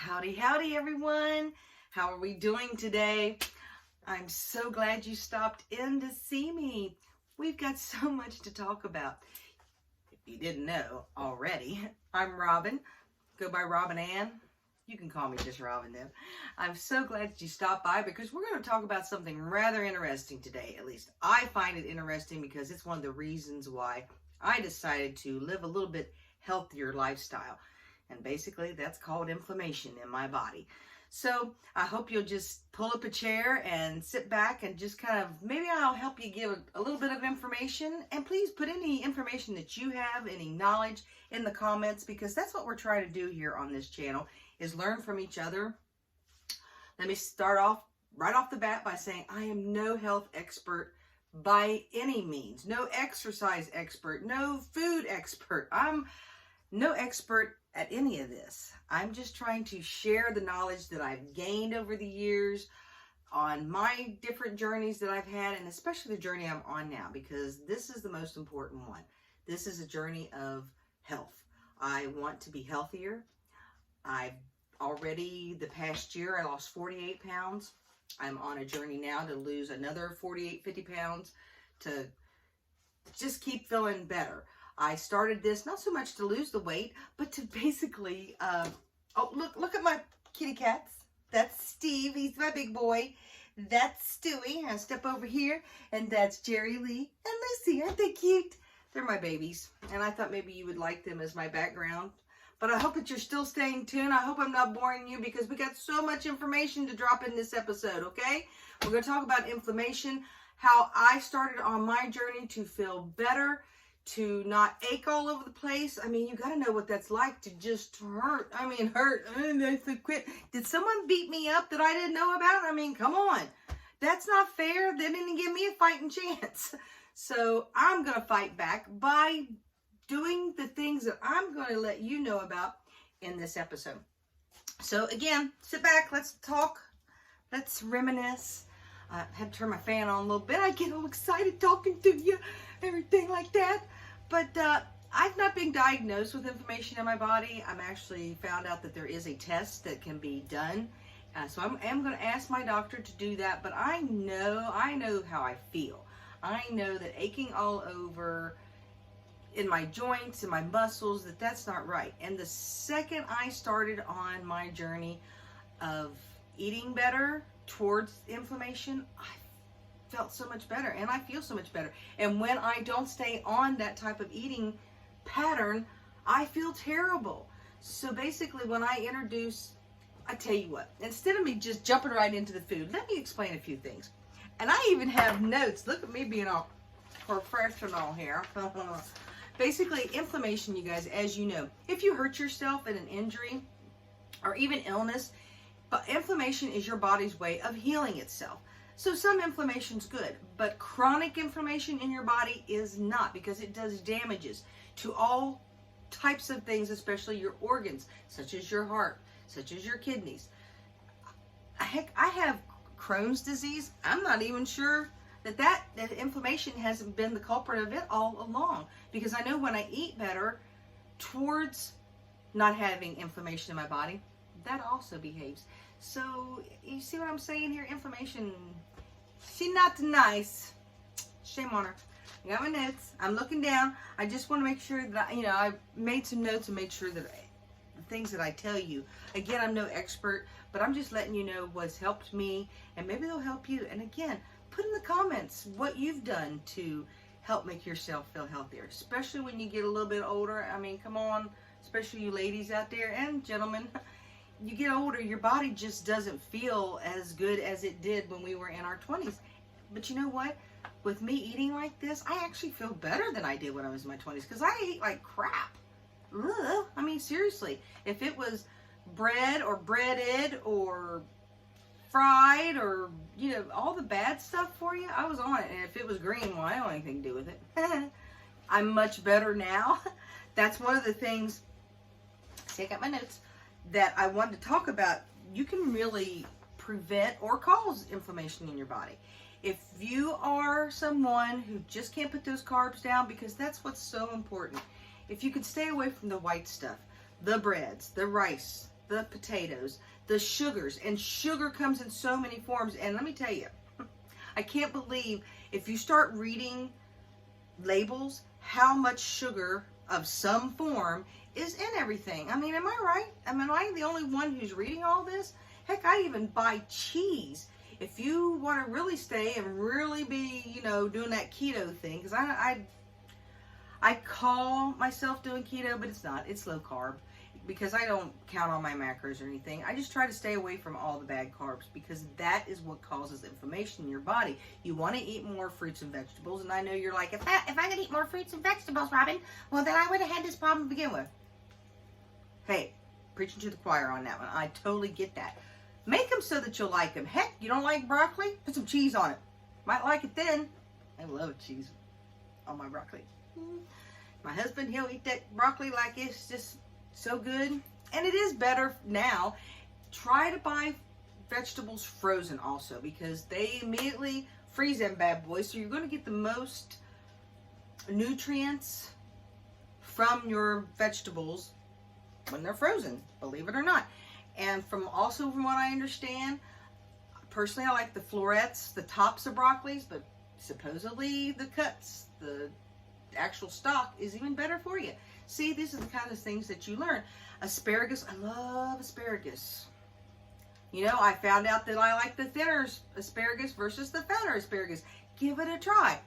Howdy, howdy, everyone. How are we doing today? I'm so glad you stopped in to see me. We've got so much to talk about. If you didn't know already, I'm Robin. Go by Robin Ann. You can call me just Robin though. I'm so glad that you stopped by because we're going to talk about something rather interesting today. At least I find it interesting because it's one of the reasons why I decided to live a little bit healthier lifestyle. And basically that's called inflammation in my body. So I hope you'll just pull up a chair and sit back and just kind of, maybe I'll help you give a little bit of information. And please put any information that you have, any knowledge in the comments, because that's what we're trying to do here on this channel, is learn from each other. Let me start off right off the bat by saying I am no health expert by any means, no exercise expert, no food expert. I'm no expert at any of this. I'm just trying to share the knowledge that I've gained over the years on my different journeys that I've had, and especially the journey I'm on now, because this is the most important one. This is a journey of health. I want to be healthier. I've already, the past year, I lost 48 pounds. I'm on a journey now to lose another 48, 50 pounds to just keep feeling better. I started this not so much to lose the weight, but to basically, oh, look at my kitty cats. That's Steve, he's my big boy. That's Stewie, I step over here, and that's Jerry Lee and Lucy. Aren't they cute? They're my babies, and I thought maybe you would like them as my background. But I hope that you're still staying tuned. I hope I'm not boring you because we got so much information to drop in this episode, okay? We're going to talk about inflammation, how I started on my journey to feel better, to not ache all over the place. I mean, you got to know what that's like to just hurt. I mean, hurt. Quit. Did someone beat me up that I didn't know about? I mean, come on. That's not fair. They didn't give me a fighting chance. So I'm going to fight back by doing the things that I'm going to let you know about in this episode. So again, sit back. Let's talk. Let's reminisce. I had to turn my fan on a little bit. I get all excited talking to you, everything like that. But I've not been diagnosed with inflammation in my body. I'm actually found out that there is a test that can be done. So I'm going to ask my doctor to do that. But I know how I feel. I know that aching all over in my joints and my muscles, that's not right. And the second I started on my journey of eating better towards inflammation, I felt so much better and I feel so much better. And when I don't stay on that type of eating pattern, I feel terrible. So basically when I tell you what, instead of me just jumping right into the food, let me explain a few things. And I even have notes. Look at me being all professional here. Basically, inflammation, you guys, as you know, if you hurt yourself in an injury or even illness, but inflammation is your body's way of healing itself. So some inflammation's good, but chronic inflammation in your body is not, because it does damages to all types of things, especially your organs, such as your heart, such as your kidneys. Heck, I have Crohn's disease. I'm not even sure that inflammation hasn't been the culprit of it all along, because I know when I eat better towards not having inflammation in my body, that also behaves. So you see what I'm saying here? Inflammation, she's not nice. Shame on her. I got my notes. I'm looking down. I just want to make sure that I made some notes and made sure that the things that I tell you, again, I'm no expert, but I'm just letting you know what's helped me, and maybe they'll help you. And again, put in the comments what you've done to help make yourself feel healthier, especially when you get a little bit older. I mean, come on, especially you ladies out there and gentlemen. You get older, your body just doesn't feel as good as it did when we were in our 20s. But you know what? With me eating like this, I actually feel better than I did when I was in my 20s, because I ate like crap. Ugh. I mean, seriously, if it was bread or breaded or fried or, all the bad stuff for you, I was on it. And if it was green, well, I don't have anything to do with it. I'm much better now. That's one of the things, take out my notes, that I wanted to talk about. You can really prevent or cause inflammation in your body. If you are someone who just can't put those carbs down, because that's what's so important. If you could stay away from the white stuff, the breads, the rice, the potatoes, the sugars, and sugar comes in so many forms. And let me tell you, I can't believe if you start reading labels how much sugar of some form is in everything. I mean, am I right? I mean, am I the only one who's reading all this? Heck, I even buy cheese. If you want to really stay and really be, you know, doing that keto thing, because I call myself doing keto, but it's not. It's low carb, because I don't count on my macros or anything. I just try to stay away from all the bad carbs, because that is what causes inflammation in your body. You want to eat more fruits and vegetables, and I know you're like, if I could eat more fruits and vegetables, Robin, well, then I would have had this problem to begin with. Hey, preaching to the choir on that one. I totally get that. Make them so that you'll like them. Heck, you don't like broccoli? Put some cheese on it. Might like it then. I love cheese on my broccoli. My husband, he'll eat that broccoli like it's just so good. And it is better now. Try to buy vegetables frozen also, because they immediately freeze them bad boys. So you're going to get the most nutrients from your vegetables when they're frozen, believe it or not. And from what I understand, personally I like the florets, the tops of broccolis, but supposedly the cuts, the actual stalk is even better for you. See, these are the kind of things that you learn. Asparagus, I love asparagus. You know, I found out that I like the thinner asparagus versus the fatter asparagus. Give it a try.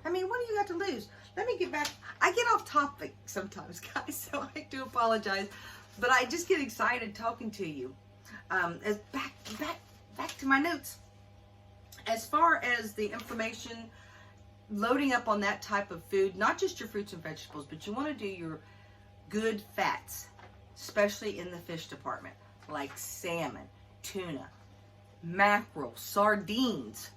I mean, what do you got to lose? Let me get back. I get off topic sometimes, guys, so I do apologize. But I just get excited talking to you. As back to my notes. As far as the inflammation, loading up on that type of food, not just your fruits and vegetables, but you want to do your good fats, especially in the fish department, like salmon, tuna, mackerel, sardines.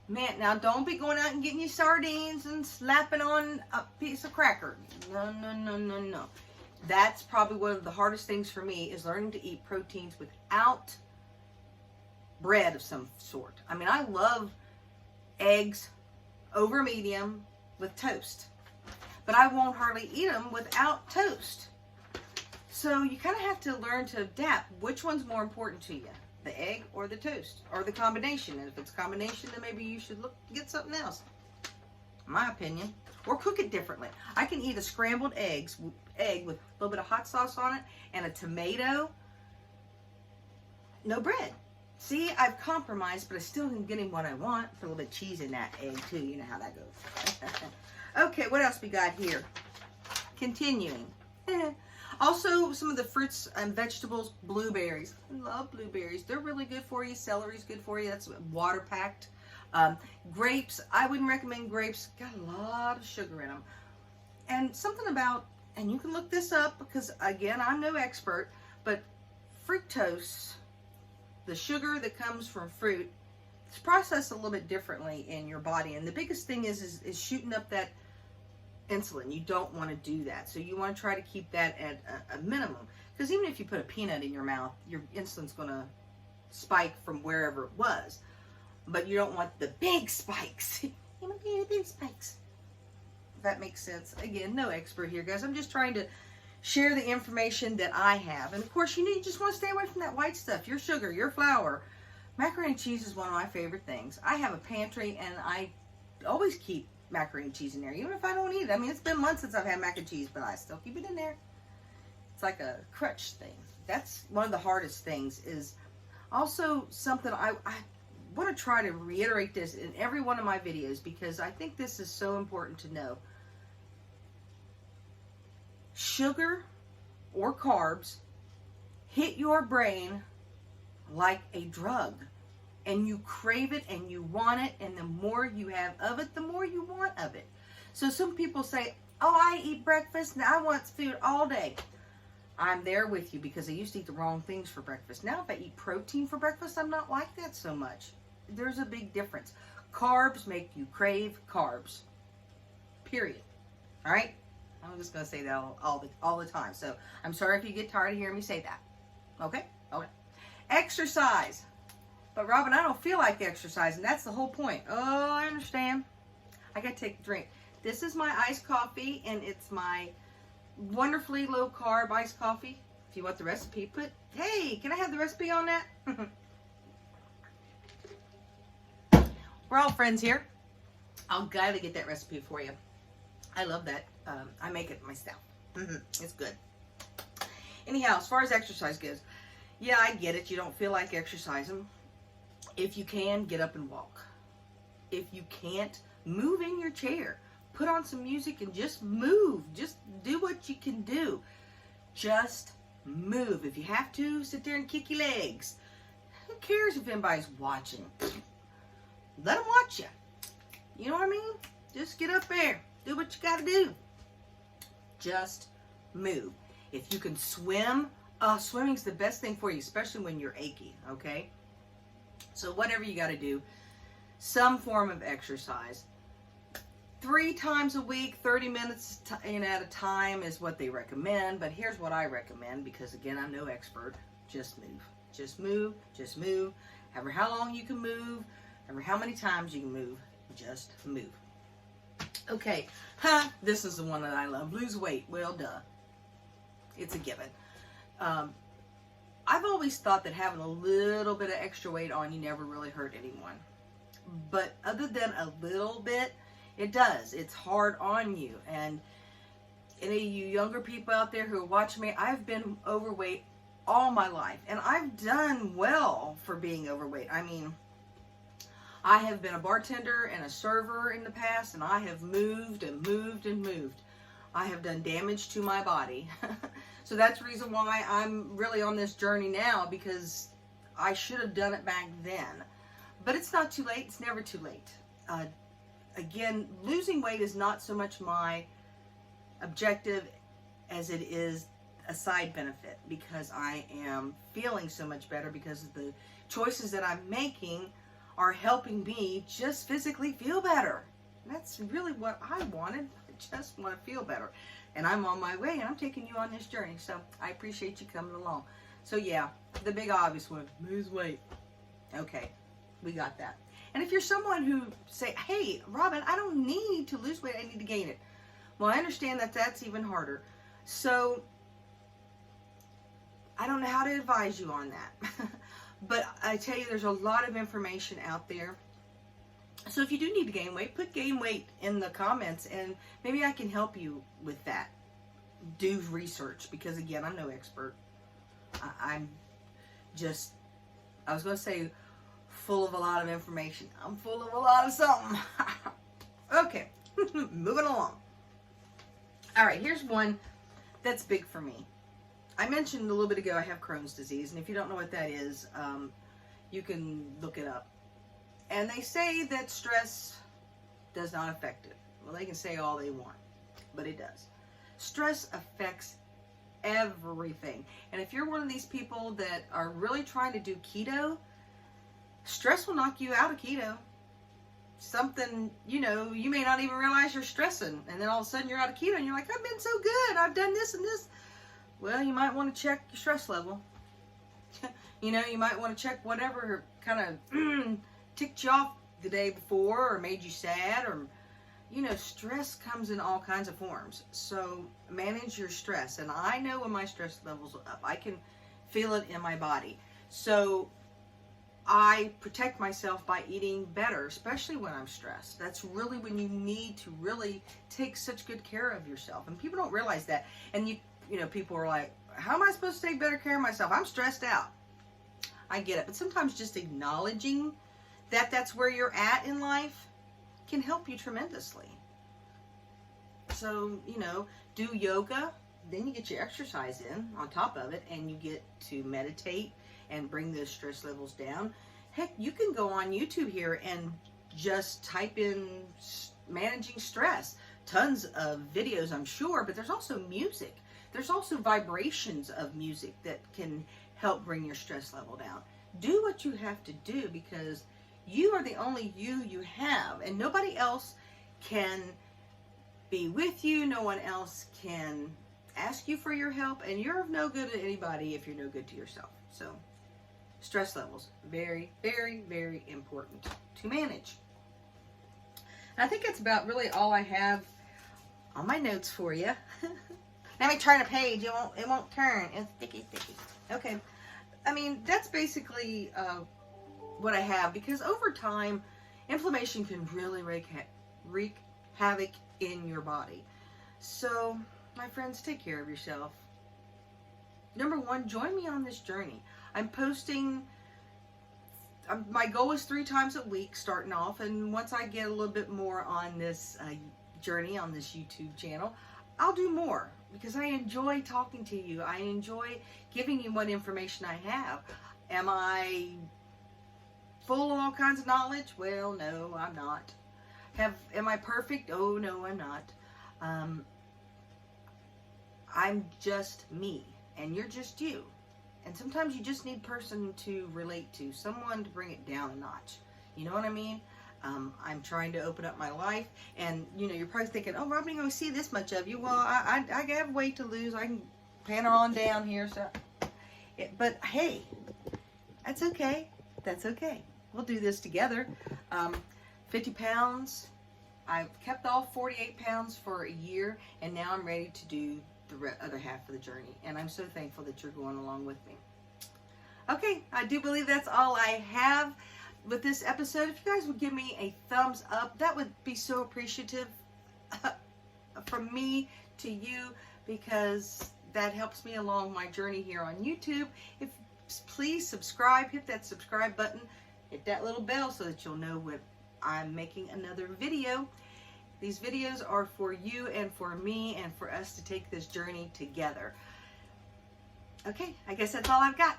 Man, now don't be going out and getting your sardines and slapping on a piece of cracker. No, no, no, no, no. That's probably one of the hardest things for me, is learning to eat proteins without bread of some sort. I mean, I love eggs over medium with toast, but I won't hardly eat them without toast. So you kind of have to learn to adapt. Which one's more important to you, the egg or the toast, or the combination? And if it's a combination, then maybe you should look get something else, in my opinion. Or cook it differently. I can eat a scrambled egg with a little bit of hot sauce on it and a tomato. No bread. See, I've compromised, but I still am getting what I want. Put a little bit of cheese in that egg too. You know how that goes. Okay, what else we got here? Continuing. Also, some of the fruits and vegetables, blueberries. I love blueberries. They're really good for you. Celery's good for you. That's water packed. Grapes, I wouldn't recommend grapes. Got a lot of sugar in them. And something about, and you can look this up, because again, I'm no expert, but fructose, the sugar that comes from fruit, it's processed a little bit differently in your body. And the biggest thing is shooting up that insulin. You don't want to do that. So you want to try to keep that at a minimum. Because even if you put a peanut in your mouth, your insulin's going to spike from wherever it was. But you don't want the big spikes. You want the big spikes. If that makes sense. Again, no expert here, guys. I'm just trying to share the information that I have. And of course, you just want to stay away from that white stuff. Your sugar, your flour. Macaroni and cheese is one of my favorite things. I have a pantry, and I always keep macaroni and cheese in there, even if I don't eat it. I mean, it's been months since I've had mac and cheese, but I still keep it in there. It's like a crutch thing. That's one of the hardest things. Is also something I want to try to reiterate this in every one of my videos, because I think this is so important to know. Sugar or carbs hit your brain like a drug, and you crave it and you want it, and the more you have of it, the more you want of it. So some people say, oh, I eat breakfast and I want food all day. I'm there with you, because I used to eat the wrong things for breakfast. Now if I eat protein for breakfast, I'm not like that so much. There's a big difference. Carbs make you crave carbs. Period. All right? I'm just going to say that all the time. So I'm sorry if you get tired of hearing me say that. Okay? Okay. Exercise. But Robin, I don't feel like exercising. That's the whole point. Oh, I understand. I got to take a drink. This is my iced coffee, and it's my wonderfully low carb iced coffee. If you want the recipe, hey, can I have the recipe on that? We're all friends here. I'll gladly get that recipe for you. I love that. I make it myself. It's good. Anyhow, as far as exercise goes, yeah, I get it. You don't feel like exercising. If you can, get up and walk. If you can't, move in your chair. Put on some music and just move. Just do what you can do. Just move. If you have to, sit there and kick your legs. Who cares if anybody's watching? Let them watch you. You know what I mean? Just get up there. Do what you got to do. Just move. If you can swim, swimming's the best thing for you, especially when you're achy, okay? So whatever you got to do, some form of exercise. 3 times a week, 30 minutes at a time is what they recommend. But here's what I recommend, because again, I'm no expert. Just move. Just move. Just move. However how long you can move, however how many times you can move, just move. Okay, this is the one that I love. Lose weight. Well, duh. It's a given. I've always thought that having a little bit of extra weight on you never really hurt anyone. But other than a little bit, it does. It's hard on you. And any of you younger people out there who are watching me, I've been overweight all my life. And I've done well for being overweight. I mean, I have been a bartender and a server in the past, and I have moved and moved and moved. I have done damage to my body. So that's the reason why I'm really on this journey now, because I should have done it back then. But it's not too late. It's never too late. Again, losing weight is not so much my objective as it is a side benefit, because I am feeling so much better because of the choices that I'm making are helping me just physically feel better. That's really what I wanted. I just want to feel better. And I'm on my way, and I'm taking you on this journey. So I appreciate you coming along. So yeah, the big obvious one, lose weight. Okay, we got that. And if you're someone who say, hey, Robin, I don't need to lose weight, I need to gain it. Well, I understand that that's even harder. So I don't know how to advise you on that. But I tell you, there's a lot of information out there. So if you do need to gain weight, put gain weight in the comments, and maybe I can help you with that. Do research, because again, I'm no expert. I'm just, I was going to say full of a lot of information. I'm full of a lot of something. Okay, moving along. All right, here's one that's big for me. I mentioned a little bit ago I have Crohn's disease, and if you don't know what that is, you can look it up. And they say that stress does not affect it. Well, they can say all they want, but it does. Stress affects everything. And if you're one of these people that are really trying to do keto, stress will knock you out of keto. Something, you know, you may not even realize you're stressing, and then all of a sudden you're out of keto and you're like, I've been so good, I've done this and this. Well, you might want to check your stress level. You know, you might want to check whatever kind of ticked you off the day before or made you sad, or, you know, stress comes in all kinds of forms. So manage your stress. And I know when my stress levels are up, I can feel it in my body. So I protect myself by eating better, especially when I'm stressed. That's really when you need to really take such good care of yourself. And people don't realize that. And you know, people are like, how am I supposed to take better care of myself? I'm stressed out. I get it. But sometimes just acknowledging that that's where you're at in life can help you tremendously. So, you know, do yoga, then you get your exercise in on top of it, and you get to meditate and bring those stress levels down. Heck, you can go on YouTube here and just type in managing stress. Tons of videos, I'm sure, but there's also music. There's also vibrations of music that can help bring your stress level down. Do what you have to do, because you are the only you have, and nobody else can be with you. No one else can ask you for your help, and you're of no good to anybody if you're no good to yourself. So stress levels, very, very, very important to manage. And I think that's about really all I have on my notes for you. Let me turn a page. It won't turn. It's sticky. Okay. I mean, that's basically what I have, because over time, inflammation can really wreak havoc in your body. So, my friends, take care of yourself. Number one, join me on this journey. I'm posting, my goal is 3 times a week starting off, and once I get a little bit more on this journey on this YouTube channel, I'll do more, because I enjoy talking to you. I enjoy giving you what information I have. Am I full of all kinds of knowledge? Well, no, I'm not. Am I perfect? Oh, no, I'm not. I'm just me, and you're just you. And sometimes you just need a person to relate to, someone to bring it down a notch. You know what I mean? I'm trying to open up my life, and you know, you're probably thinking, oh, Robin, I'm going to see this much of you. Well, I have weight to lose. I can pan her on down here. So, but hey, that's okay. That's okay. We'll do this together. 50 pounds. I've kept off 48 pounds for a year, and now I'm ready to do the other half of the journey. And I'm so thankful that you're going along with me. Okay, I do believe that's all I have with this episode. If you guys would give me a thumbs up, that would be so appreciative from me to you, because that helps me along my journey here on YouTube. Please subscribe, hit that subscribe button, hit that little bell so that you'll know when I'm making another video. These videos are for you and for me, and for us to take this journey together. Okay, I guess that's all I've got.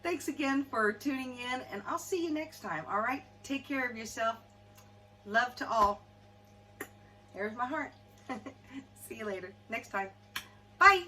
Thanks again for tuning in, and I'll see you next time. All right, take care of yourself. Love to all. There's my heart. See you later. Next time. Bye.